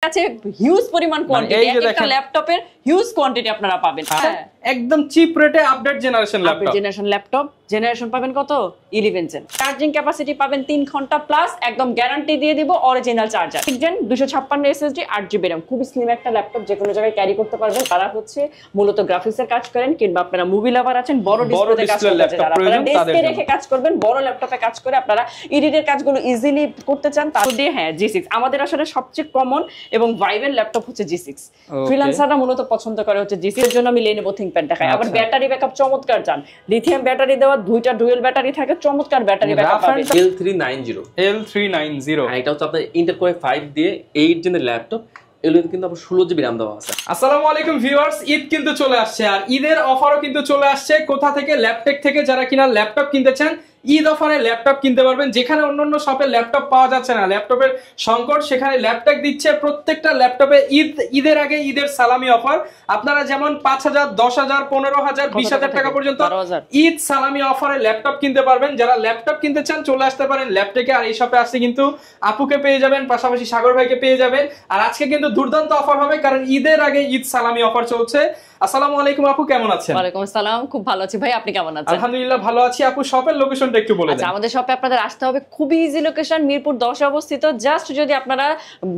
কাছে হিউজ পরিমাণ কোয়ান্টিটি, একটা ল্যাপটপের হিউজ কোয়ান্টিটি আপনারা পাবেন। একদম চিপ রেটে আপডেট জেনারেশন ল্যাপটপ জেনারেশন পাবেন কত 11 জেন। চার্জিং ক্যাপাসিটি পাবেন 3 ঘন্টা প্লাস, একদম গ্যারান্টি দিয়ে দিব original charger. 6 gen 256 SSD 8GB RAM, খুব স্লিম একটা ল্যাপটপ, যে কোনো জায়গায় ক্যারি করতে পারবেন। তারা হচ্ছে মূলত গ্রাফিক্সের কাজ করেন, কিংবা আপনারা মুভি লাভার আছেন, বড় ডিসপ্লেতে কাজ করতে চান, আপনারা ডেস্কে রেখে কাজ করবেন, বড় ল্যাপটপে কাজ করে আপনারা এডিটের কাজগুলো ইজিলি করতে চান। তার দিয়ে হ্যাঁ G6 আমাদের আসলে সবচেয়ে কমন এবং ভাইবেল ল্যাপটপ হচ্ছে G6। ফ্রিল্যান্সাররা মূলত পছন্দ করে হচ্ছে G6 এর জন্য আমি Lenovo ThinkPad দেখাই। আবার ব্যাটারি ব্যাকআপ চমৎকার চান, লিথিয়াম ব্যাটারি দেওয়া, দুইটা ডুয়াল ব্যাটারি থাকে, চমৎকার ব্যাটারি ব্যাকআপ পাবেন। L390 এটা হচ্ছে আপনার Intel Core i5 দিয়ে 8 জেনের ল্যাপটপ। এগুলোতে কিন্তু আপনার 16GB RAM দেওয়া আছে। আসসালামু আলাইকুম ভিউয়ার্স, ঈদ কিন্তু চলে আসছে, আর ঈদের অফারও কিন্তু চলে আসছে। কোথা থেকে? ল্যাপটেক থেকে। যারা কিনা ল্যাপটপ কিনতে চান ঈদ অফারে ল্যাপটপ কিনতে পারবেন। যেখানে অন্যান্য শপে ল্যাপটপ পাওয়া যাচ্ছে না, ল্যাপটপের সংকট, সেখানে ল্যাপটপ দিচ্ছে প্রত্যেকটা ল্যাপটপে ঈদের আগে ঈদের সালামি অফার। আপনারা যেমন 5,000, 10,000, 15,000, 20,000 টাকা পর্যন্ত ঈদ সালামি অফারে ল্যাপটপ কিনতে পারবেন। যারা ল্যাপটপ কিনতে চান চলে আসতে পারেন ল্যাপটেকে। আর এই শপে আসতে কিন্তু আপুকে পেয়ে যাবেন, পাশাপাশি সাগর ভাইকে পেয়ে যাবেন। আর আজকে কিন্তু দুর্দান্ত অফার হবে, কারণ ঈদের আগে ঈদ সালামি অফার চলছে। আসসালামু আলাইকুম আপু, কেমন আছেন? ওয়ালাইকুম আসসালাম, খুব ভালো আছি ভাই, আপনি কেমন আছেন? আলহামদুলিল্লাহ ভালো আছি। আপু শপের লোকেশনটা একটু বলে দেন। আচ্ছা, আমাদের শপে আপনাদের আসতে হবে, খুবই ইজি লোকেশন, মিরপুর 10 অবস্থিত। জাস্ট যদি আপনারা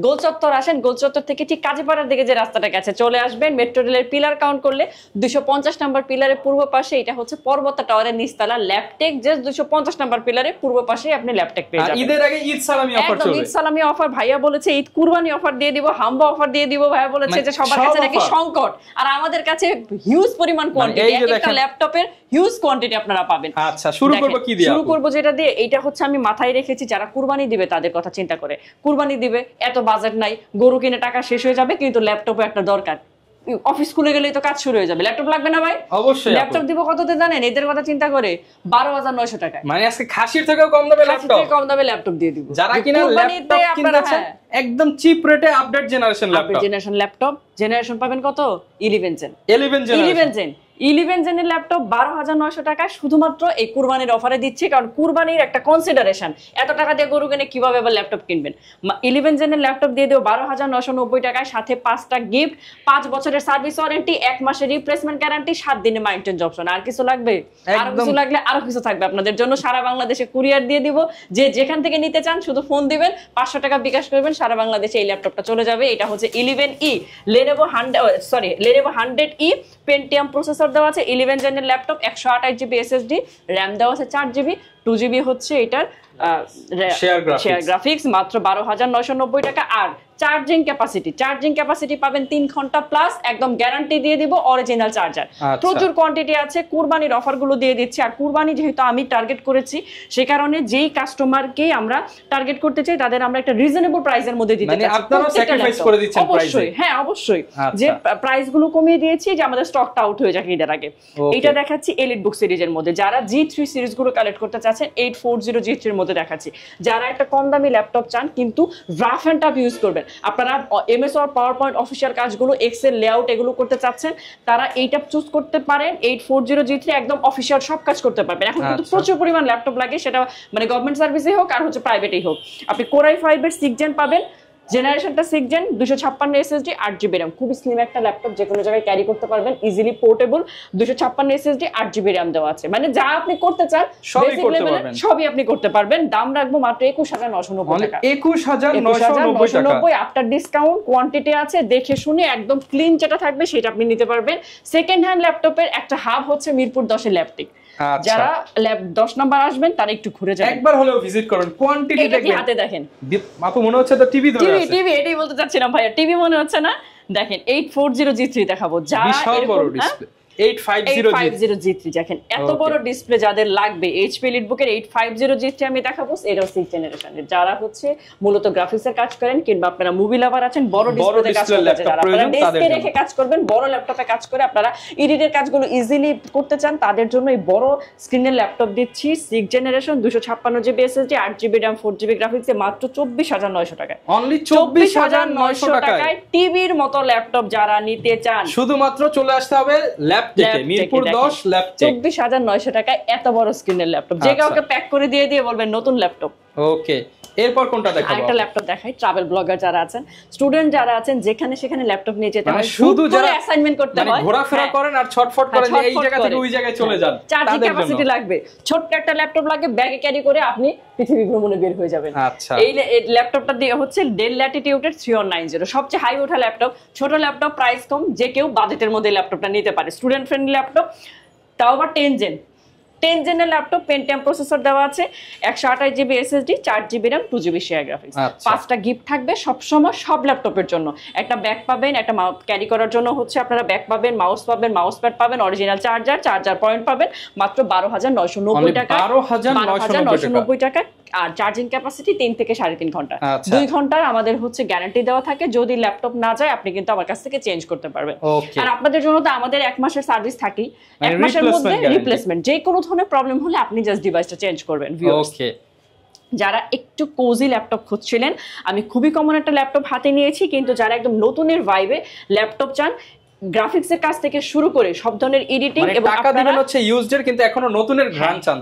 গোল চত্বর আসেন, গোল চত্বর থেকে ঠিক কাজীপাড়ার দিকে যে রাস্তাটা গেছে চলে আসবেন। মেট্রো রেলের পিলার কাউন্ট করলে 250 নম্বর পিলারের পূর্ব পাশে, এটা হচ্ছে পর্বতা টাওয়ারের নিচতলা ল্যাপটেক। জাস্ট 250 নম্বর পিলারের পূর্ব পাশে আপনি ল্যাপটেক পেয়ে যাবেন। ঈদের আগে ঈদ সালামি অফার চলবে। ঈদ সালামি অফার ভাইয়া বলেছে, ঈদ কুরবানি অফার দিয়ে দিব, হাম্বা অফার দিয়ে দিব। ভাইয়া বলেছে যে সবার কাছে নাকি সংকট, আর আমাদের কাছে হিউজ পরিমাণ কোয়ান্টিটি, একটা ল্যাপটপের হিউজ কোয়ান্টিটি আপনারা পাবেন। আচ্ছা, শুরু করব কি দিয়ে? শুরু করব যেটা দিয়ে, এটা হচ্ছে আমি মাথায় রেখেছি যারা কুরবানি দিবে তাদের কথা চিন্তা করে। কুরবানি দিবে, এত বাজেট নাই, গরু কিনে টাকা শেষ হয়ে যাবে, কিন্তু ল্যাপটপে একটা দরকার। অফিস খুলে গেলেই তো কাজ শুরু হয়ে যাবে, ল্যাপটপ লাগবে না ভাই? অবশ্যই। ল্যাপটপ দিব কততে জানেন? এদের কথা চিন্তা করে 12,900 টাকায়। মানে আজকে খাসির থেকেও কম দামে ল্যাপটপ, কম দামে ল্যাপটপ দিয়ে দিব। যারা কিনা ল্যাপটপ কিনতে চান একদম চিপ রেটে আপডেট জেনারেশন ল্যাপটপ জেনারেশন পাবেন কত 11 জেন। 11 জেনের ল্যাপটপ 12,900 টাকা শুধুমাত্র এই কুরবানির অফারে দিচ্ছি, কারণ কুরবানির একটা কনসিডারেশন। এত টাকা দিয়ে গরু কিনে কিভাবে আবার ল্যাপটপ কিনবেন? 11 জেনের ল্যাপটপ দিয়ে দেব 12,990 টাকায়, সাথে 5টা গিফট, 5 বছরের সার্ভিস ওয়ারেন্টি, 1 মাসের রিপ্লেসমেন্ট গ্যারান্টি, 7 দিনের মাইন্ড চেঞ্জ অপশন। আর কিছু লাগবে? আর কিছু লাগলে আরো কিছু থাকবে আপনাদের জন্য। সারা বাংলাদেশে কুরিয়ার দিয়ে দিব, যে যেখান থেকে নিতে চান শুধু ফোন দিবেন, 500 টাকা বিকাশ করবেন, সারা বাংলাদেশে এই ল্যাপটপটা চলে যাবে। এটা হচ্ছে 11E Lenovo 100E Pentium processor দেওয়া আছে, 11 জেনের ল্যাপটপ, 128GB SSD, RAM দেওয়া আছে 4GB, 2GB হচ্ছে এটার শেয়ার গ্রাফিক্স, মাত্র 12,990 টাকা। আর চার্জিং ক্যাপাসিটি পাবেন 3 ঘন্টা প্লাস, একদম গ্যারান্টি দিয়ে দিব অরিজিনাল চার্জার। প্রচুর কোয়ান্টিটি আছে, কুরবানির অফারগুলো দিয়ে দিচ্ছি। আর কুরবানি যেহেতু আমি টার্গেট করেছি, সে কারণে যেই কাস্টমারকে আমরা টার্গেট করতে চাই তাদের আমরা একটা রিজনেবল প্রাইসের মধ্যে দিতে চাই। আপনারা স্যাক্রিফাইস করে দিচ্ছেন প্রাইসে? অবশ্যই, হ্যাঁ অবশ্যই। যে প্রাইসগুলো কমিয়ে দিয়েছি যে আমাদের স্টকটা আউট হয়ে যাক ঈদের আগে। এটা দেখাচ্ছি এলিট বুক সিরিজের মধ্যে, যারা G3 সিরিজগুলো কালেক্ট করতে চাচ্ছেন 840 G3 এর মধ্যে দেখাচ্ছি। যারা একটা কম দামি ল্যাপটপ চান কিন্তু রাফ এন্ড টাফ ইউজ করবেন, আপনারা MS ওয়ার্ড, পাওয়ারপয়েন্ট, অফিসিয়াল কাজগুলো, এক্সেল লেআউট এগুলো করতে চাচ্ছেন, তারা এইটা চুজ করতে পারেন। 840 G3 একদম অফিসিয়াল সব কাজ করতে পারবেন। এখন কিন্তু প্রচুর পরিমাণ ল্যাপটপ লাগে, সেটা মানে গভর্নমেন্ট সার্ভিসে হোক আর হচ্ছে প্রাইভেটেই হোক। আপনি Core i5 এর 6 জেন পাবেন, জেনারেশনটা 6 জেন, 256 SSD, 8GB RAM, খুব স্লিম একটা ল্যাপটপ, যে কোনো জায়গায় ক্যারি করতে পারবেন, easily portable, 256 SSD, 8GB RAM দেওয়া আছে। মানে যা আপনি করতে চান সবই আপনি করতে পারবেন। দাম রাখবো মাত্র 21,990 টাকা। 21,990 আফটার ডিসকাউন্ট। কোয়ান্টিটি আছে, দেখে শুনে একদম ক্লিন যেটা থাকবে সেটা আপনি নিতে পারবেন। সেকেন্ড হ্যান্ড ল্যাপটপের একটা হাব হচ্ছে মিরপুর 10 এর ল্যাপটেক। যারা 10 নাম্বার আসবেন তারা একটু ঘুরে যাবেন, একবার হলেও ভিজিট করুন। কোয়ান্টিটি দেখেন, হাতে দেখেন। আপু মনে হচ্ছে তো টিভি ধরে আছে। টিভি এটাই বলতে চাচ্ছিলাম ভাইয়া, টিভি মনে হচ্ছে না? দেখেন 840 G3 দেখাবো, যারা বিশাল বড় ডিসপ্লে। 850 G3 দেখেন, এত বড় ডিসপ্লে যাদের লাগবে HP এলিটবুকের 850 G3 আমি দেখাবো। এটাও 6 জেনারেশনের, যারা হচ্ছে মূলত গ্রাফিক্সের কাজ করেন, কিংবা আপনারা মুভি লাভার আছেন, বড় ডিসপ্লেতে কাজ করতে চান, যারা আপনারা ডেস্কে রেখে কাজ করবেন, বড় ল্যাপটপে কাজ করে আপনারা এডিটের কাজগুলো ইজিলি করতে চান, তাদের জন্য এই বড় স্ক্রিনের ল্যাপটপ দিচ্ছি। 6 generation, 256GB SSD, 8GB RAM, 4GB গ্রাফিক্সে মাত্র 24,900 টাকায়। অনলি 24,900 টাকায় টিভির মতো ল্যাপটপ যারা নিতে চান শুধুমাত্র চলে আসতে হবে মিরপুর 10 ল্যাপটপ। 24,900 টাকায় এত বড় স্ক্রিনের ল্যাপটপ, যে কাউকে প্যাক করে দিয়ে বলবেন নতুন ল্যাপটপ। ওকে, এরপর কোনটা দেখাবো? আরেকটা ল্যাপটপ দেখাই। ট্রাভেল ব্লগার যারা আছেন, স্টুডেন্ট যারা আছেন, যেখানে সেখানে ল্যাপটপ নিয়ে যেতে হয়, শুধু যারা অ্যাসাইনমেন্ট করতে হয়, ঘোরাফেরা করেন আর ছটফট করেন যে এই জায়গা থেকে ওই জায়গায় চলে যান, চার্জিং ক্যাপাসিটি লাগবে, ছোট্ট একটা ল্যাপটপ লাগবে, ব্যাগে ক্যারি করে আপনি পৃথিবী ভ্রমণে বের হয়ে যাবেন। আচ্ছা, এই ল্যাপটপটা দিয়ে হচ্ছে ডেল ল্যাটিটিউডের 3190, সবচেয়ে হাই ওঠা ল্যাপটপ, ছোট ল্যাপটপ, প্রাইস কম, যে কেউ বাজেটের মধ্যে ল্যাপটপটা নিতে পারে, স্টুডেন্ট ফ্রেন্ডলি ল্যাপটপ, তাও আবার 10 জেনের ল্যাপটপ, পেন্টিয়াম প্রসেসর দেওয়া আছে, 128 GB SSD, 4 GB RAM, 2 GB share graphics, 5টা গিফট থাকবে সবসময় সব ল্যাপটপের জন্য। একটা ব্যাগ পাবেন, একটা ক্যারি করার জন্য হচ্ছে আপনারা ব্যাগ পাবেন, মাউস পাবেন, মাউস প্যাড পাবেন, অরিজিনাল চার্জার পয়েন্ট পাবেন মাত্র 12,990 টাকা, 12,990 টাকা। আর চার্জিং ক্যাপাসিটি 3 থেকে 3.5 ঘন্টা, 2 ঘন্টার আমাদের হচ্ছে গ্যারান্টি দেওয়া থাকে। যদি ল্যাপটপ না যায় আপনি কিন্তু আমার কাছ থেকে চেঞ্জ করতে পারবেন। আর আপনাদের জন্য তো আমাদের 1 মাসের সার্ভিস থাকেই, 1 মাসের মধ্যে রিপ্লেসমেন্ট, যে কোনো ধরনের প্রবলেম হলে আপনি জাস্ট ডিভাইসটা চেঞ্জ করবেন। ওকে, যারা একটু কোজি ল্যাপটপ খুঁজছিলেন, আমি খুবই কমন একটা ল্যাপটপ হাতে নিয়েছি, কিন্তু যারা একদম নতুনের ভাইবে ল্যাপটপ চান, গ্রাফিক্স এর কাজ থেকে শুরু করে সব ধরনের এডিটিং এবং টাকা দিবেন হচ্ছে ইউজড এর, কিন্তু এখনো নতুনের গ্রান চান,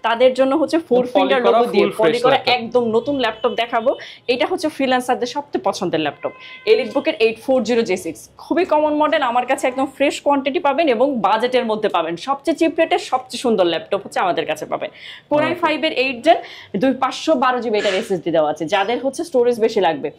তাদের জন্য হচ্ছে 4 ফিঙ্গার লোগো দিয়ে পলি করা একদম নতুন ল্যাপটপ দেখাবো। এটা হচ্ছে ফ্রিল্যান্সারদের সবচেয়ে পছন্দের ল্যাপটপ, এলিটবুকের 840J6, খুবই কমন মডেল, আমার কাছে একদম ফ্রেশ কোয়ান্টিটি পাবেন এবং বাজেটের মধ্যে পাবেন। সবচেয়ে চিপ রেটের সবচেয়ে সুন্দর ল্যাপটপ হচ্ছে আমাদের কাছে পাবেন। Core i5 এর 8 জেন 512 জিবি এটার এসএসডি দেওয়া আছে, যাদের হচ্ছে স্টোরেজ বেশি লাগবে,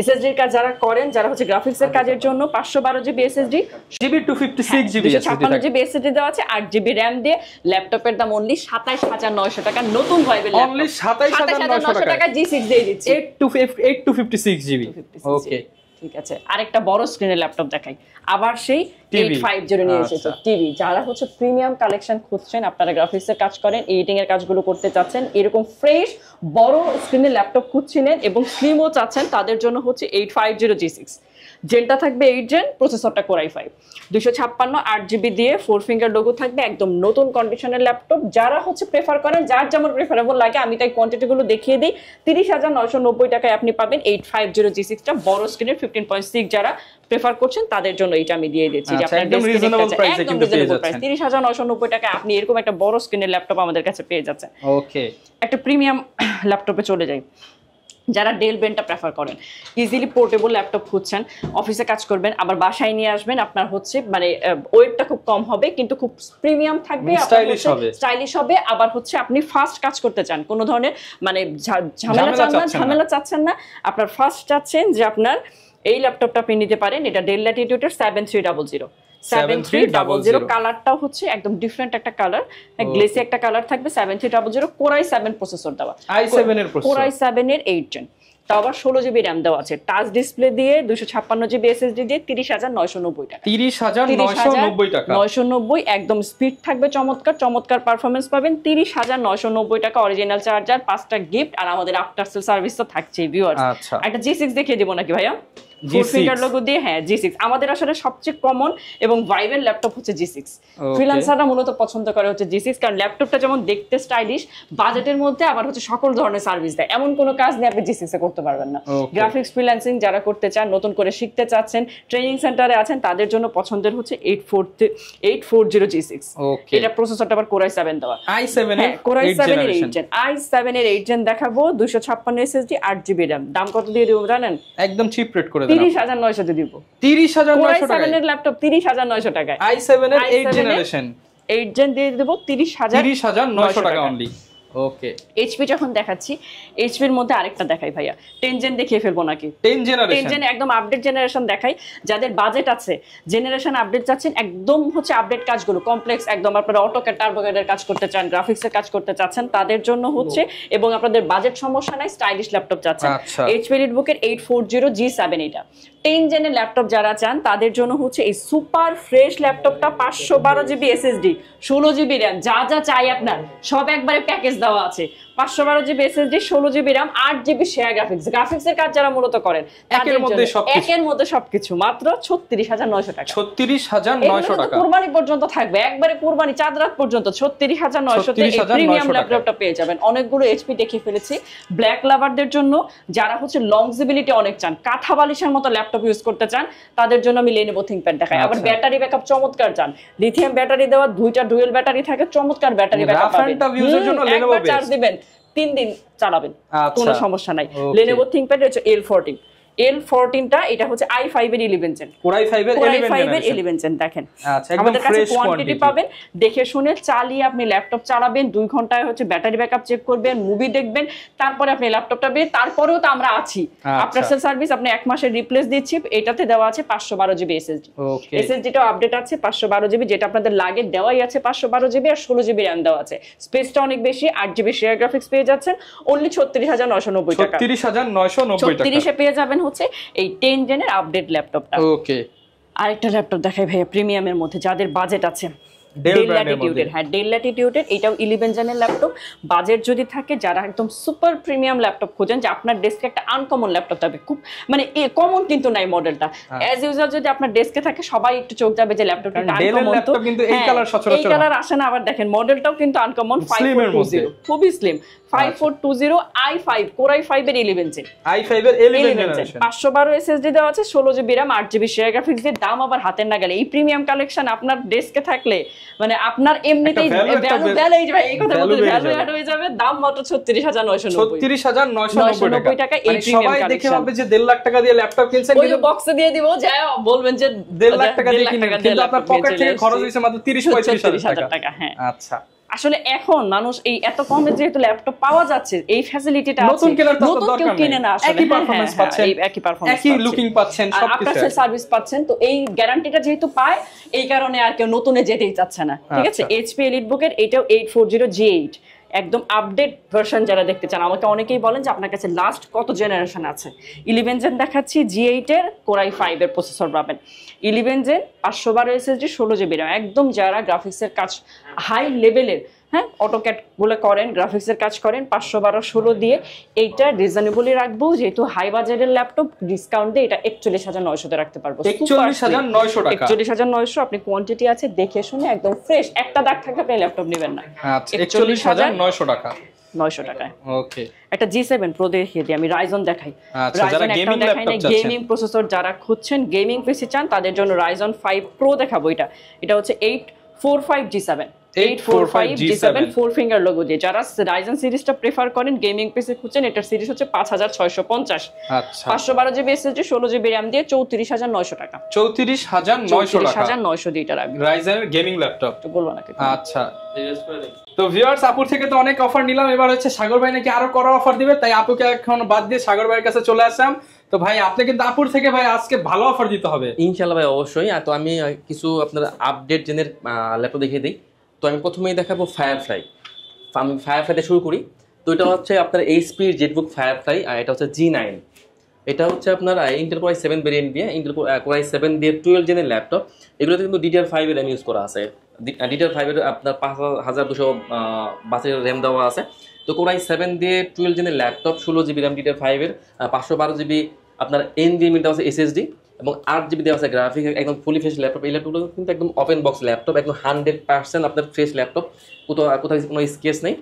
এসএসডির কাজ যারা করেন, যারা হচ্ছে গ্রাফিক্সের কাজের জন্য 512 GB SSD, GB 256 GB SSD, 256 GB SSD দেওয়া আছে, 8 জিবি র‍্যাম দিয়ে ল্যাপটপের দাম অনলি 27900 টাকা, নতুন ভাইবেল ল্যাপটপ অনলি 27900 টাকা G6 দিয়ে দিচ্ছি, 8256 জিবি। ওকে, ঠিক আছে। আরেকটা বড় স্ক্রিনের ল্যাপটপ দেখাই, আবার সেই 850 নিয়ে এসেছে টিভি। যারা হচ্ছে প্রিমিয়াম কালেকশন খুঁজছেন, আপনারা গ্রাফিক্সের কাজ করেন, এডিটিং এর কাজগুলো করতে চাচ্ছেন, এরকম ফ্রেশ বড় স্ক্রিনের ল্যাপটপ খুঁজছিলেন এবং স্লিমও চাচ্ছেন, তাদের জন্য হচ্ছে 850G6, জেনটা থাকবে 8 জেন, প্রসেসরটা Core i5, 256 8 জিবি দিয়ে 4 ফিঙ্গার লোগো থাকবে, একদম নতুন কন্ডিশনের ল্যাপটপ। যারা হচ্ছে প্রেফার করেন, যার যেমন প্রেফারেবল লাগে, আমি তাই কোয়ান্টিটিগুলো দেখিয়ে দিই। 30,990 টাকায় আপনি পাবেন 850G6টা বড় স্ক্রিনের 15.6। যারা প্রেফার করছেন তাদের জন্য এটা আমি দিয়ে দিচ্ছি, যে আপনার একদম রিজনেবল প্রাইসে কিন্তু পেয়ে যাচ্ছেন। 30,990 টাকায় আপনি এরকম একটা বড় স্ক্রিনের ল্যাপটপ আমাদের কাছে পেয়ে যাচ্ছেন। ওকে, একটা প্রিমিয়াম ল্যাপটপে চলে যাই। যারা ডেল বেনটা প্রেফার করেন, ইজিলি পোর্টেবল ল্যাপটপ খুঁজছেন, অফিসে কাজ করবেন, আবার বাসায় নিয়ে আসবেন, আপনার হচ্ছে মানে ওয়েটটা খুব কম হবে কিন্তু খুব প্রিমিয়াম থাকবে, স্টাইলিশ হবে, আবার হচ্ছে আপনি ফাস্ট কাজ করতে চান, কোনো ধরনের মানে ঝামেলা চাচ্ছেন না, আপনার ফাস্ট চাচ্ছেন, যে আপনার এই ল্যাপটপটা আপনি নিতে পারেন। এটা ডেল ল্যাটিটিউডের 7300 কালারটাও হচ্ছে একদম ডিফারেন্ট একটা কালার, গ্লেসি একটা কালার থাকবে, 7300 Core i7 প্রসেসর দেওয়া, Core i7 এর 8 জেন, তাও আবার 16 জিবি র‍্যাম দেওয়া আছে, টাচ ডিসপ্লে দিয়ে 256 জিবি এসএসডি দিয়ে 30,990 টাকা, 30,990 টাকা, 990 একদম স্পিড থাকবে, চমৎকার পারফরম্যান্স পাবেন, 30,990 টাকা, অরিজিনাল চার্জার, 5টা গিফট, আর আমাদের আফটার সেল সার্ভিস তো থাকছেই ভিউয়ার্স। একটা G6 দেখিয়ে দেব নাকি ভাইয়া? ফিঙ্গার লোগো দিয়ে, হ্যাঁ G6 আমাদের আসলে সবচেয়ে কমন এবং ভাইবেল ল্যাপটপ হচ্ছে G6। ফ্রিল্যান্সাররা মূলত পছন্দ করে হচ্ছে G6, কারণ ল্যাপটপটা যেমন দেখতে স্টাইলিশ, বাজেটের মধ্যে আবার হচ্ছে সকল ধরনের সার্ভিস দেয়, এমন কোনো কাজ নেই আপনি G6 এ করতে পারবেন না। গ্রাফিক্স ফ্রিল্যান্সিং যারা করতে চান, নতুন করে শিখতে চাচ্ছেন, ট্রেনিং সেন্টারে আছেন, তাদের জন্য পছন্দের হচ্ছে 840G6। এটা প্রসেসরটা আবার Core i7 দেওয়া, Core i7 এর 8 জেন, i7 এর 8 জেন দেখাবো, 256 এসএসডি, 8 জিবি র‍্যাম, দাম কত দিয়ে দিব জানেন? একদম চিপ রেট করে 30,900 দিয়ে দিব, 30,900 টাকা, i7 এর ল্যাপটপ 30,900 টাকায়, i7 এর 8 জেনারেশন 8 জেন দিয়ে দেব 30,900 টাকা অনলি। ওকে, এইচপি যখন দেখাচ্ছি, এইচপি এর মধ্যে আরেকটা দেখাই ভাইয়া, 10 জেন দেখিয়ে ফেলবো নাকি? 10 জেনারেশন একদম আপডেট জেনারেশন দেখাই, যাদের বাজেট আছে, জেনারেশন আপডেট চাচ্ছেন, একদম হচ্ছে আপডেট কাজগুলো কমপ্লেক্স, একদম আপনারা অটোক্যাড টার্বোক্যাডের কাজ করতে চান, গ্রাফিক্সের কাজ করতে চাচ্ছেন, তাদের জন্য হচ্ছে, এবং আপনাদের বাজেট সমস্যা নাই, স্টাইলিশ ল্যাপটপ চাচ্ছেন, এইচপি এলিটবুকের 840G7 এটা 10 জেনের ল্যাপটপ যারা চান, তাদের জন্য হচ্ছে এই সুপার ফ্রেশ ল্যাপটপটা, 512 জিবি এসএসডি, 16 জিবি র‍্যাম, যা চাই আপনার সব একবারে প্যাকেজ দেওয়া আছে। 512 GB SSD, 16 GB RAM, 8 GB share গ্রাফিক্সের কাজ যারা মূলত করেন, একের মধ্যে সবকিছু মাত্র 36,900 টাকা, 36,900 টাকা, কুরবানি পর্যন্ত থাকবে, একবারে কুরবানি চাঁদ রাত পর্যন্ত 36,900 তে প্রিমিয়াম ল্যাপটপটা পেয়ে যাবেন। অনেকগুলো এইচপি দেখিয়ে ফেলেছি ব্ল্যাক লাভারদের জন্য, যারা হচ্ছে লংজিবিলিটি অনেক চান, কাঁথা বালিশের মতো ল্যাপটপ ইউজ করতে চান, তাদের জন্য আমি Lenovo ThinkPad দেখাই। আবার ব্যাটারি ব্যাকআপ চমৎকার চান, লিথিয়াম ব্যাটারি দেওয়া, 2টা ডুয়েল ব্যাটারি থাকে, চমৎকার ব্যাটারি ব্যাকআপ পাবেন, চার্জ দিবেন 3 দিন চালাবেন, আচ্ছা। কোনো সমস্যা নাই। Okay. Lenovo ThinkPad হচ্ছে L14টা, এটা হচ্ছে i5 এর 11 জেন, Core i5 এর 11 জেন। দেখেন আচ্ছা, একদম আমাদের কাছে fresh কোয়ান্টিটি quantity। পাবেন, দেখে শুনে চালিয়ে আপনি ল্যাপটপ চালাবেন, 2 ঘন্টায় হচ্ছে ব্যাটারি ব্যাকআপ চেক করবেন, মুভি দেখবেন, তারপরে আপনি ল্যাপটপটা বের, তারপরেও তো আমরা আছি। আফটার সেল সার্ভিস আপনি 1 মাসের রিপ্লেস দিচ্ছি। এটাতে দেওয়া আছে 512 জিবি এসএসডি। ওকে, এসএসডিটাও আপডেট আছে 512 জিবি, যেটা আপনাদের লাগে দেওয়াই আছে 512 জিবি, আর 16 জিবি র্যাম দেওয়া আছে। স্পেসটা অনেক বেশি, 8 জিবি শেয়ার গ্রাফিক্স পেয়ে যাচ্ছেন অনলি 36990 টাকা। 36990 টাকা। 36 এ পেয়ে যাবেন হচ্ছে এই 10 জেনের আপডেট ল্যাপটপটা। ওকে, আরেকটা ল্যাপটপ দেখাই ভাইয়া প্রিমিয়ামের মধ্যে, যাদের বাজেট আছে। Dell ডেল brand এর মধ্যে। ল্যাটিটিউডের, হ্যাঁ ডেল ল্যাটিটিউডের, এটাও 11 জেনের ল্যাপটপ। বাজেট যদি থাকে, যারা একদম সুপার প্রিমিয়াম ল্যাপটপ খোঁজেন, যে আপনার ডেস্কে একটা আনকমন ল্যাপটপ থাকবে, খুব মানে কমন কিন্তু নাই মডেলটা, অ্যাজ ইউজুয়াল যদি আপনার ডেস্কে থাকে সবাই একটু চোখ যাবে যে ল্যাপটপটা কারণ Dell এর আনকমন। তো ল্যাপটপ কিন্তু এই কালার এই সচরাচর কালার আসে না। আবার দেখেন মডেলটাও কিন্তু আনকমন, Slim এর মধ্যে। 5420, খুবই স্লিম, 5420 i5 Core i5 এর 11 জেন। i5 এর 11 জেনারেশন, 512 এসএসডি দেওয়া আছে, 16 GB RAM, 8 GB share graphics দিয়ে। দাম আবার হাতের নাগালে। এই প্রিমিয়াম কালেকশন আপনার ডেস্কে থাকলে মানে আপনার এমনিতেই ভ্যালু এই কথা বলতে ভ্যালু অ্যাড হয়ে যাবে। দাম মাত্র 36990, 36990 টাকা। এই মানে প্রিমিয়াম সবাই দেখে কালেকশন ভাববে যে 1.5 লাখ টাকা দিয়ে ল্যাপটপ কিনছেন, ওই বক্সে দিয়ে দিব, যা বলবেন যে 1.5 লাখ টাকা দিয়ে কিনেন, কিন্তু আপনার পকেট থেকে খরচ হইছে মাত্র 30-35 টাকা। হ্যাঁ, আচ্ছা। আসলে এখন মানুষ এই এত কমে যেহেতু ল্যাপটপ পাওয়া যাচ্ছে, এই ফ্যাসিলিটিটা আছে, নতুন কেনার তো নতুন দরকার কেউ নেই, কিনে না আসলে। একই পারফরম্যান্স পাচ্ছেন, একই পারফরম্যান্স, একই লুকিং পাচ্ছেন, সবকিছু আফটার সার্ভিস পাচ্ছেন। তো এই গ্যারান্টিটা যেহেতু পায়, এই কারণে আর কেউ নতুনে যেতেই চাচ্ছে না। ঠিক আছে, এইচপি এলিটবুকের এটাও 840G8 একদম আপডেট ভার্সন। যারা দেখতে চান, আমাকে অনেকেই বলেন যে আপনার কাছে লাস্ট কত জেনারেশন আছে। 11 জেন দেখাচ্ছি, G8 এর Core i5 এর প্রসেসর পাবেন। 11 জেন, 512 এসএসডি, 16 জিবি RAM। একদম যারা গ্রাফিক্সের কাজ হাই লেভেলের, হ্যাঁ অটোক্যাড গুলো করেন, গ্রাফিক্সের কাজ করেন, 512 16 দিয়ে এইটা রিজনেবলি রাখবো, যেহেতু হাই বাজেটের ল্যাপটপ, ডিসকাউন্ট দিয়ে এটা 41900 তে রাখতে পারবো। 41900 টাকা, 41900। আপনি কোয়ান্টিটি আছে, দেখে শুনে একদম ফ্রেশ, একটা দাগ থাকলে আপনি ল্যাপটপ নেবেন না। আচ্ছা, 41900 টাকা, 900 টাকায়। ওকে, একটা G7 Pro দেখিয়ে দিই আমি, রাইজন দেখাই। আচ্ছা, যারা গেমিং ল্যাপটপ চাচ্ছেন, গেমিং প্রসেসর যারা খুঁজছেন, গেমিং পিসি চান, তাদের জন্য Ryzen 5 Pro দেখাবো। এটা হচ্ছে 845G7, 845G7 4 ফিঙ্গার লোগো দিয়ে। যারা Ryzen সিরিজটা প্রেফার করেন, গেমিং পিসি খুঁজছেন, এটার সিরিজ হচ্ছে 5650। আচ্ছা, 512 জিবি এসএসডি, 16 জিবি RAM দিয়ে 34900 টাকা। 34900 দিয়ে এটা রাখবে। Ryzen এর গেমিং ল্যাপটপ তো বলবো নাকি? আচ্ছা। তো ভিউয়ার্স, আপুর থেকে তো অনেক অফার নিলাম, এবার হচ্ছে সাগর ভাই নাকি আরো কড়া অফার দিবে, তাই আপুকে এখন বাদ দিয়ে সাগর ভাইয়ের কাছে চলে আসলাম। তো ভাই, আপনি কিন্তু আপুর থেকে ভাই আজকে ভালো অফার দিতে হবে ইনশাআল্লাহ ভাই, অবশ্যই। তো আমি কিছু আপনার আপডেট জেনের ল্যাপটপ দেখিয়ে দিই। তো আমি প্রথমেই দেখাবো ফায়ারফ্লাই। আমি ফায়ারফ্লাইতে শুরু করি। তো এটা হচ্ছে আপনার এইচপি জেটবুক ফায়ারফ্লাই, আর এটা হচ্ছে G9। এটা হচ্ছে আপনার ইন্টেল Core i7 ভেরিয়েন্ট দিয়ে, ইন্টেল Core i7 দিয়ে 12 জেনের ল্যাপটপ। এগুলোতে কিন্তু DDR5 এর RAM ইউজ করা আছে। DDR5 এর আপনার 5232 র্যাম দেওয়া আছে। তো Core i7 দিয়ে 12 জেনের ল্যাপটপ, 16 জিবি র্যাম DDR5 এর, 512 জিবি আপনার NVMe দেওয়া আছে SSD, এবং 8 জিবি দেওয়া আছে গ্রাফিক্স, একদম ফুলি ফ্রেশ ল্যাপটপ। এই ল্যাপটপগুলো কিন্তু একদম ওপেন বক্স ল্যাপটপ, একদম 100% আপনার ফ্রেশ ল্যাপটপ, কোথাও কোনো স্কেচ নেই।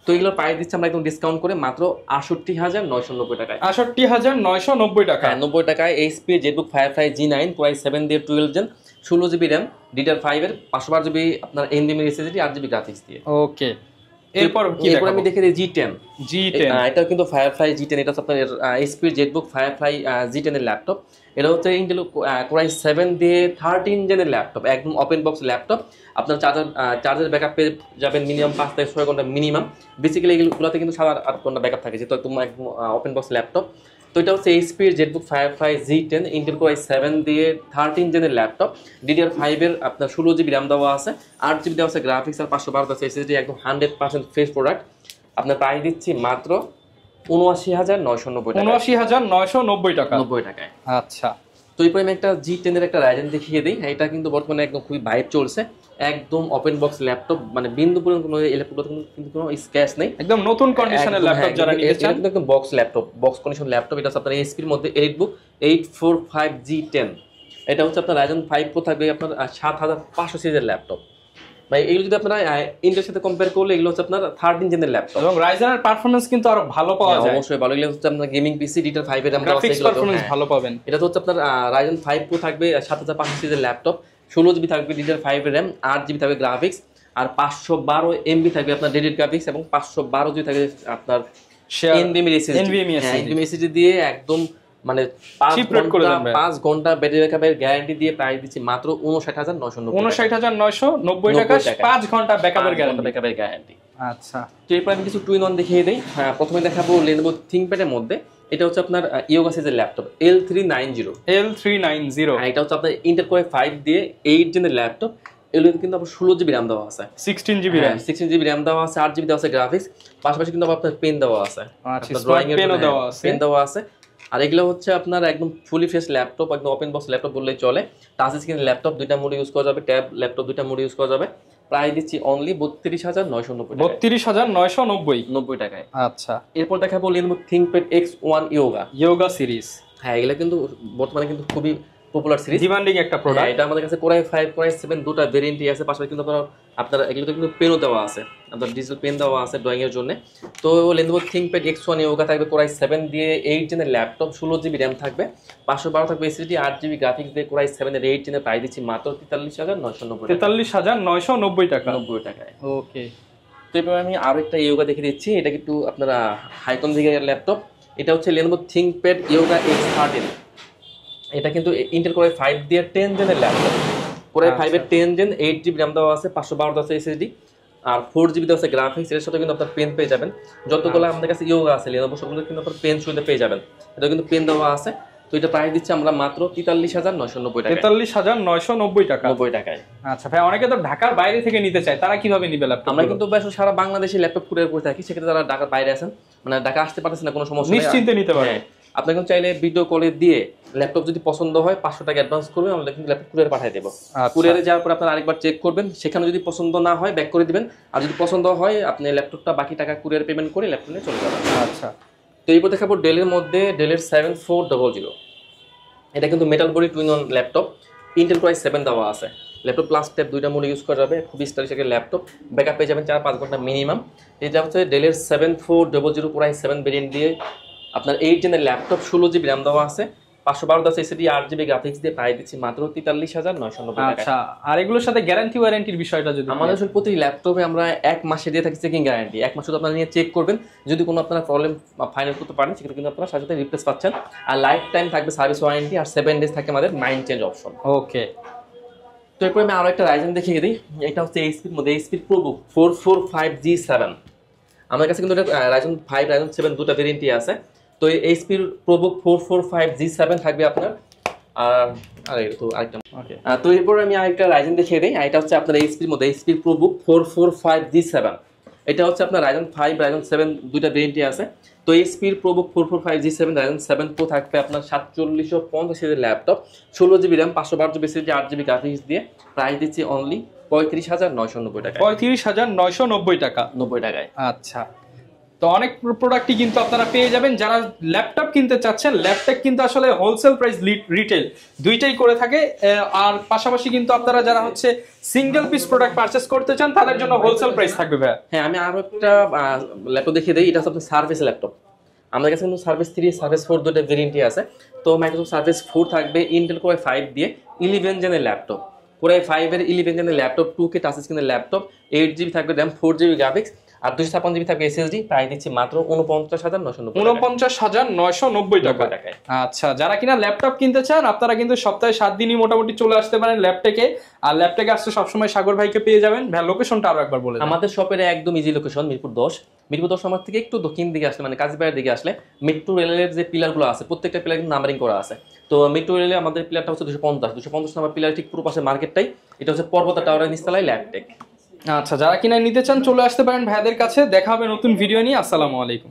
তো এগুলো প্রাইস দিচ্ছি আমরা একদম ডিসকাউন্ট করে মাত্র 68990 টাকায়। 68990 টাকা, 90 টাকায় HP Jetbook firefly G9 Core i7 দিয়ে 12 জেন, 16 জিবি র্যাম DDR5 এর, 512 জিবি আপনার NVMe SSD, 8 জিবি গ্রাফিক্স দিয়ে। ওকে, এরপর কি এরপর আমি দেখে দিই G10। এটা কিন্তু ফায়ারফ্লাই G10, এটা হচ্ছে আপনার এইচপি জেটবুক ফায়ারফ্লাই G10 এর ল্যাপটপ। এটা হচ্ছে ইন্টেল Core i7 দিয়ে 13 জেনের ল্যাপটপ, একদম ওপেন বক্স ল্যাপটপ। আপনার চার্জার ব্যাকআপ পেয়ে যাবেন মিনিমাম 5 থেকে 6 ঘন্টা মিনিমাম। বেসিক্যালি এগুলোতে কিন্তু 7-8 ঘন্টা ব্যাকআপ থাকে, যেহেতু একদম ওপেন বক্স ল্যাপটপ। তো এটা হচ্ছে HP Jetbook firefly G10 Intel Core i7 দিয়ে 13 জেনের ল্যাপটপ, DDR5 এর আপনার 16 জিবি র্যাম দেওয়া আছে, 8 জিবি দেওয়া আছে গ্রাফিক্স, আর 512 SSD, একদম 100% ফ্রেশ প্রোডাক্ট। আপনার প্রাইস দিচ্ছি মাত্র 79990 টাকা, 79990 টাকা, 90 টাকায়। আচ্ছা। তো এরপর আমি একটা G10 এর একটা Ryzen দেখিয়ে দিই। এটা কিন্তু বর্তমানে একদম খুবই ভাইব চলছে, একদম ওপেন বক্স ল্যাপটপ, মানে বিন্দু পরিমাণ কোনো ল্যাপটপ কিন্তু কোনো স্ক্র্যাচ নেই, একদম নতুন কন্ডিশনের ল্যাপটপ যারা নিতে চান, একদম box laptop, box condition laptop. এটা হচ্ছে আপনার এইচপির মধ্যে এলিটবুক 845G10। এটা হচ্ছে আপনার Ryzen 5 Pro থাকবে আপনার 7500 সিরিজের ল্যাপটপ। ভাই এগুলো যদি আপনারা ইন্টেলের সাথে কম্পেয়ার করলে, এগুলো হচ্ছে আপনার 13 জেনের ল্যাপটপ, এবং Ryzen এর পারফরম্যান্স কিন্তু আরো ভালো পাওয়া যায়। অবশ্যই ভালো। এগুলো হচ্ছে আপনার গেমিং পিসি, DDR5 এর RAM দেওয়া আছে, গ্রাফিক্স পারফরম্যান্স ভালো পাবেন। এটা তো হচ্ছে আপনার Ryzen 5 Pro থাকবে 7500 সিরিজের ল্যাপটপ, 16 জিবি থাকবে DDR5 এর RAM, 8 জিবি থাকবে গ্রাফিক্স, আর 512 MB থাকবে আপনার ডেডিকেটেড গ্রাফিক্স এবং 512 যদি থাকে আপনার NVMe SSD দিয়ে একদম মানে 5 ঘন্টা ব্যাটারি ব্যাকআপের গ্যারান্টি দিয়ে প্রাইস দিচ্ছি মাত্র 59,990 টাকা 5 ঘন্টা ব্যাকআপের গ্যারান্টি। আচ্ছা, তো এরপর আমি কিছু টু ইন ওয়ান দেখিয়ে দেই। হ্যাঁ, প্রথমে দেখাবো Lenovo ThinkPad এর মধ্যে, এটা হচ্ছে আপনার ইয়োগা সিরিজের ল্যাপটপ L390। আর এটা হচ্ছে আপনার ইন্টেল কোর 5 দিয়ে 8 জেনের ল্যাপটপ। এগুলো কিন্তু আপনার 16 জিবি র্যাম দেওয়া আছে, 16 জিবি র্যাম দেওয়া আছে, 8 জিবি দেওয়া আছে গ্রাফিক্স, পাশাপাশি কিন্তু আপনার পেন দেওয়া আছে, ড্রয়িং এর পেন দেওয়া আছে। আর এগুলো হচ্ছে আপনার একদম ফুলি ফ্রেশ ল্যাপটপ, একদম ওপেন বক্স ল্যাপটপ বললেই চলে। টাচ স্ক্রিন ল্যাপটপ, দুইটা মোড ইউজ করা যাবে, ট্যাব ল্যাপটপ দুইটা মোড ইউজ করা যাবে। প্রাইস দিচ্ছি অনলি 32,990 টাকায়। আচ্ছা, এরপর দেখাবো Lenovo ThinkPad X1 yoga series. হ্যাঁ, এগুলো কিন্তু বর্তমানে কিন্তু খুবই পপুলার সিরিজ, ডিমান্ডিং একটা প্রোডাক্ট। এটা আমাদের কাছে Core i5 Core i7 দুটো ভেরিয়েন্টই আছে, পাশাপাশি কিন্তু আপনারা এগুলোতে কিন্তু পেনও দেওয়া আছে, আপনার ডিজিটাল পেন দেওয়া আছে ড্রয়িং এর জন্য। তো Lenovo ThinkPad X1 ইয়োগা থাকবে Core i7 দিয়ে 8 জেনের ল্যাপটপ, 16 জিবি র্যাম থাকবে, 512 থাকবে SSD, 8 জিবি গ্রাফিক্স দিয়ে Core i7 এর 8 জেনের প্রাইস দিচ্ছি মাত্র 43,990 টাকা। ওকে, তো এবার আমি আরো একটা ইয়োগা দেখে দিচ্ছি, এটা কিন্তু আপনারা হাইকন দিকের ল্যাপটপ। এটা হচ্ছে Lenovo ThinkPad ইয়োগা X13। এটা কিন্তু ইন্টেল কোর 5 দিয়ে 10 জেনের ল্যাপটপ, কোর 5 এর 10 জেন, 8 জিবি র্যাম দেওয়া আছে, 512 দেওয়া আছে SSD, আর 4 জিবি দেওয়া আছে গ্রাফিক্স। এর সাথে কিন্তু আপনার পেন পেয়ে যাবেন, যতগুলো আমাদের কাছে ইয়োগা আছে Lenovo সবগুলো কিন্তু আপনার পেন সুবিধা পেয়ে যাবেন। এটা কিন্তু পেন দেওয়া আছে। তো এটা প্রাইস দিচ্ছি আমরা মাত্র 43,990 টাকা। 43,990 টাকা, 90 টাকায়। আচ্ছা ভাই, অনেকে তো ঢাকার বাইরে থেকে নিতে চায়, তারা কিভাবে নিবে ল্যাপটপ? আমরা কিন্তু বেশ সারা বাংলাদেশে ল্যাপটপ কুরিয়ার করে থাকি, সেক্ষেত্রে যারা ঢাকার বাইরে আছেন, মানে ঢাকা আসতে পারতেছেন না, কোনো সমস্যা নেই, নিশ্চিন্তে নিতে পারেন। আপনি কিন্তু চাইলে ভিডিও কলে দিয়ে ল্যাপটপ যদি পছন্দ হয় 500 টাকা অ্যাডভান্স করবেন, আমরা কিন্তু ল্যাপটপ কুরিয়ারে পাঠিয়ে দেব। কুরিয়ারে যাওয়ার পর আপনারা আরেকবার চেক করবেন, সেখানে যদি পছন্দ না হয় ব্যাক করে দিবেন, আর যদি পছন্দ হয় আপনি ল্যাপটপটা বাকি টাকা কুরিয়ারে পেমেন্ট করে ল্যাপটপ নিয়ে চলে যাবেন। আচ্ছা, তো এরপর দেখাবো ডেলের মধ্যে ডেলের 7400। এটা কিন্তু metal body twin on laptop, Intel core i7 দেওয়া আছে, ল্যাপটপ প্লাস ট্যাব দুইটা মোড ইউজ করা যাবে, খুবই স্টাইলিশ একটা ল্যাপটপ, ব্যাকআপ পেয়ে যাবেন 4-5 ঘন্টা মিনিমাম। এটা হচ্ছে ডেলের 7400 কোর i7 ভেরিয়েন্ট দিয়ে আপনার 8 জেনের ল্যাপটপ, 16 জিবি র্যাম দেওয়া আছে, 512 দেওয়া আছে SSD, 8 জিবি গ্রাফিক্স দিয়ে প্রাইস দিচ্ছি মাত্র 43,990 টাকা। আচ্ছা, আর এগুলোর সাথে গ্যারান্টি ওয়ারেন্টির বিষয়টা যদি আমাদের আসলে প্রতি ল্যাপটপে আমরা 1 মাসে দিয়ে থাকি চেকিং গ্যারান্টি। 1 মাস শুধু আপনারা নিয়ে চেক করবেন, যদি কোনো আপনারা প্রবলেম ফাইন্ড করতে পারেন সেক্ষেত্রে কিন্তু আপনারা সাথে রিপ্লেস পাচ্ছেন। আর লাইফ টাইম থাকবে সার্ভিস ওয়ারেন্টি, আর 7 ডেজ থাকে আমাদের মাইন্ড চেঞ্জ অপশন। ওকে, তো এরপর আমি আরো একটা রাইজেন দেখিয়ে দিই। এটা হচ্ছে এইচপির মধ্যে এইচপির প্রোবুক 445G7। আমার কাছে কিন্তু রাইজেন 5 রাইজেন 7 দুটো ভেরিয়েন্টই আছে। তো এই এইচপির প্রোবুক 445G7 থাকবে আপনার। আর এটা তো আরেকটা। ওকে, তো এরপর আমি আরেকটা রাইজেন দেখিয়ে দিই। এটা হচ্ছে আপনার এইচপির মধ্যে এইচপির প্রোবুক 445G7। এটা হচ্ছে আপনার রাইজেন 5 রাইজেন 7 দুইটা ভেরিয়েন্টই আছে। তো এইচপির প্রোবুক 445G7 রাইজেন 7 প্রো থাকবে আপনার 4750 সিরিজের laptop, 16 GB RAM, 512 GB SSD, 8 GB graphics দিয়ে প্রাইস দিচ্ছি অনলি 35,990 টাকা। 35,990 টাকা, 90 টাকায়। আচ্ছা, তো অনেক প্রোডাক্টই কিন্তু আপনারা পেয়ে যাবেন। যারা ল্যাপটপ কিনতে চাচ্ছেন, ল্যাপটপ কিন্তু আসলে হোলসেল প্রাইস রিটেল দুইটাই করে থাকে। আর পাশাপাশি কিন্তু আপনারা যারা হচ্ছে সিঙ্গেল পিস প্রোডাক্ট পারচেজ করতে চান তাদের জন্য হোলসেল প্রাইস থাকবে ভাই। হ্যাঁ, আমি আরো একটা ল্যাপটপ দেখিয়ে দিই। এটা হচ্ছে আপনার সার্ভিস ল্যাপটপ। আমাদের কাছে কিন্তু সার্ভিস 3 সার্ভিস 4 দুটো ভেরিয়েন্টই আছে। তো মাইক্রোসফট সার্ভিস 4 থাকবে ইন্টেল কোর 5 দিয়ে 11 জেনের ল্যাপটপ, কোর 5 এর 11 জেনের ল্যাপটপ, 2K টাচ স্ক্রিনের ল্যাপটপ, 8 জিবি থাকবে র্যাম, 4 জিবি গ্রাফিক্স, আর 256 জিবি থাকবে SSD। প্রাইস দিচ্ছি মাত্র 49,990 টাকা। আচ্ছা, যারা কিনা ল্যাপটপ কিনতে চান আপনারা কিন্তু সপ্তাহে 7 দিনই মোটামুটি চলে আসতে পারেন ল্যাপটপে। আর ল্যাপটপে আসতে সবসময় সাগর ভাইকে পেয়ে যাবেন। ভাই, লোকেশনটা আরো একবার বলে দেন। আমাদের শপের একদম ইজি লোকেশন মিরপুর 10। মিরপুর 10 আমার থেকে একটু দক্ষিণ দিকে আসলে, মানে কাজীপাড়ার দিকে আসলে মেট্রো রেলের যে পিলারগুলো আছে প্রত্যেকটা পিলার কিন্তু নাম্বারিং করা আছে। তো মেট্রো রেলে আমাদের পিলারটা হচ্ছে 250 নাম্বার পিলার, ঠিক পুরো পাশে মার্কেটটাই। এটা হচ্ছে পর্বতা টাওয়ারের নিচতলায় ল্যাপটেক। আচ্ছা, যারা কিনা নিতে চান চলে আসতে পারেন ভাইদের কাছে। দেখা হবে নতুন ভিডিও নিয়ে। আসসালামু আলাইকুম।